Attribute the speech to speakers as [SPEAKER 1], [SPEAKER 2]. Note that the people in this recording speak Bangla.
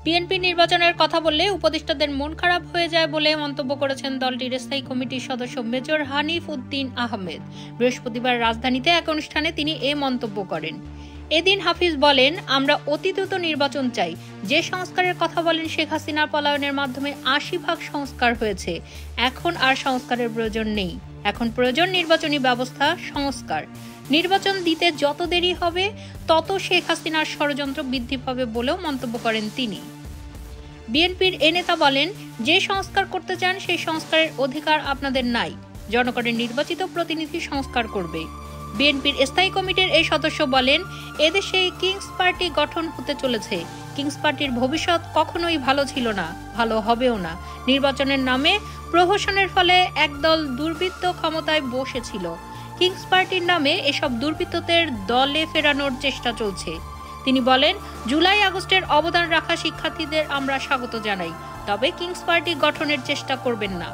[SPEAKER 1] বিএনপি নির্বাচনের কথা বললে উপদেষ্টাদের মন খারাপ হয়ে যায় বলে মন্তব্য করেছেন দলটির স্থায়ী কমিটির সদস্য মেজর হানিফ উদ্দিন আহমেদ। বৃহস্পতিবার রাজধানীতে এক অনুষ্ঠানে তিনি এ মন্তব্য করেন। এদিন হাফিজ বলেন, আমরা অতি দ্রুত নির্বাচন চাই। যে সংস্কারের কথা বলেন শেখ হাসিনার পলায়নের মাধ্যমে ৮০% সংস্কার হয়েছে। এখন আর সংস্কারের প্রয়োজন নেই। এখন প্রয়োজন নির্বাচনী ব্যবস্থা সংস্কার। নির্বাচন দিতে যত দেরি হবে তত শেখ হাসিনার ষড়যন্ত্র বৃদ্ধি পাবে বলেও মন্তব্য করেন তিনি। বিএনপির এ নেতা বলেন, যে সংস্কার করতে চান সেই সংস্কারের অধিকার আপনাদের নাই। জনগণের নির্বাচিত প্রতিনিধি সংস্কার করবে। বিএনপির স্থায়ী কমিটির এই সদস্য বলেন, এদেশে কিংস পার্টি গঠন হতে চলেছে। কিংস পার্টির ভবিষ্যৎ কখনোই ভালো ছিল না, ভালো হবেও না। নির্বাচনের নামে প্রহসনের ফলে একদল দুর্বৃত্ত ক্ষমতায় বসেছিল। কিংস পার্টির নামে এসব দুর্বৃত্তদের দলে ফেরানোর চেষ্টা চলছে। তিনি বলেন, জুলাই আগস্টের অবদান রাখা শিক্ষার্থীদের আমরা স্বাগত জানাই, তবে কিংস পার্টি গঠনের চেষ্টা করবেন না।